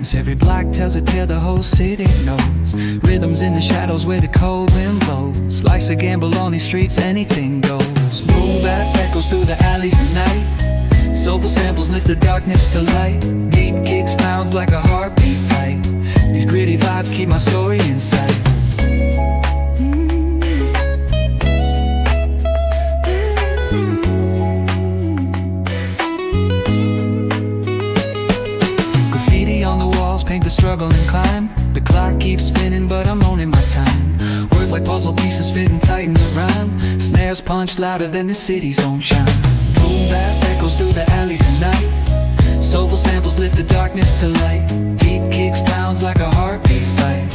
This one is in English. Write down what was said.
rhymes. Every block tells a tale the whole city knows. Rhythms in the shadows where the cold wind blows. Life's a gamble on these streets, anything goes. Boom bap echoes through the alleys at night. Soulful samples lift the darkness to light. Deep kicks pounds like a heartbeat fight. These gritty vibes keep my story in sight. Paint the struggle and climb. The clock keeps spinning but I'm owning my time. Words like puzzle pieces fitting tight in the rhyme. Snares punch louder than the city's own chime. Boom bap echoes through the alleys at night. Soulful samples lift the darkness to light. Deep kicks pounds like a heartbeat fight.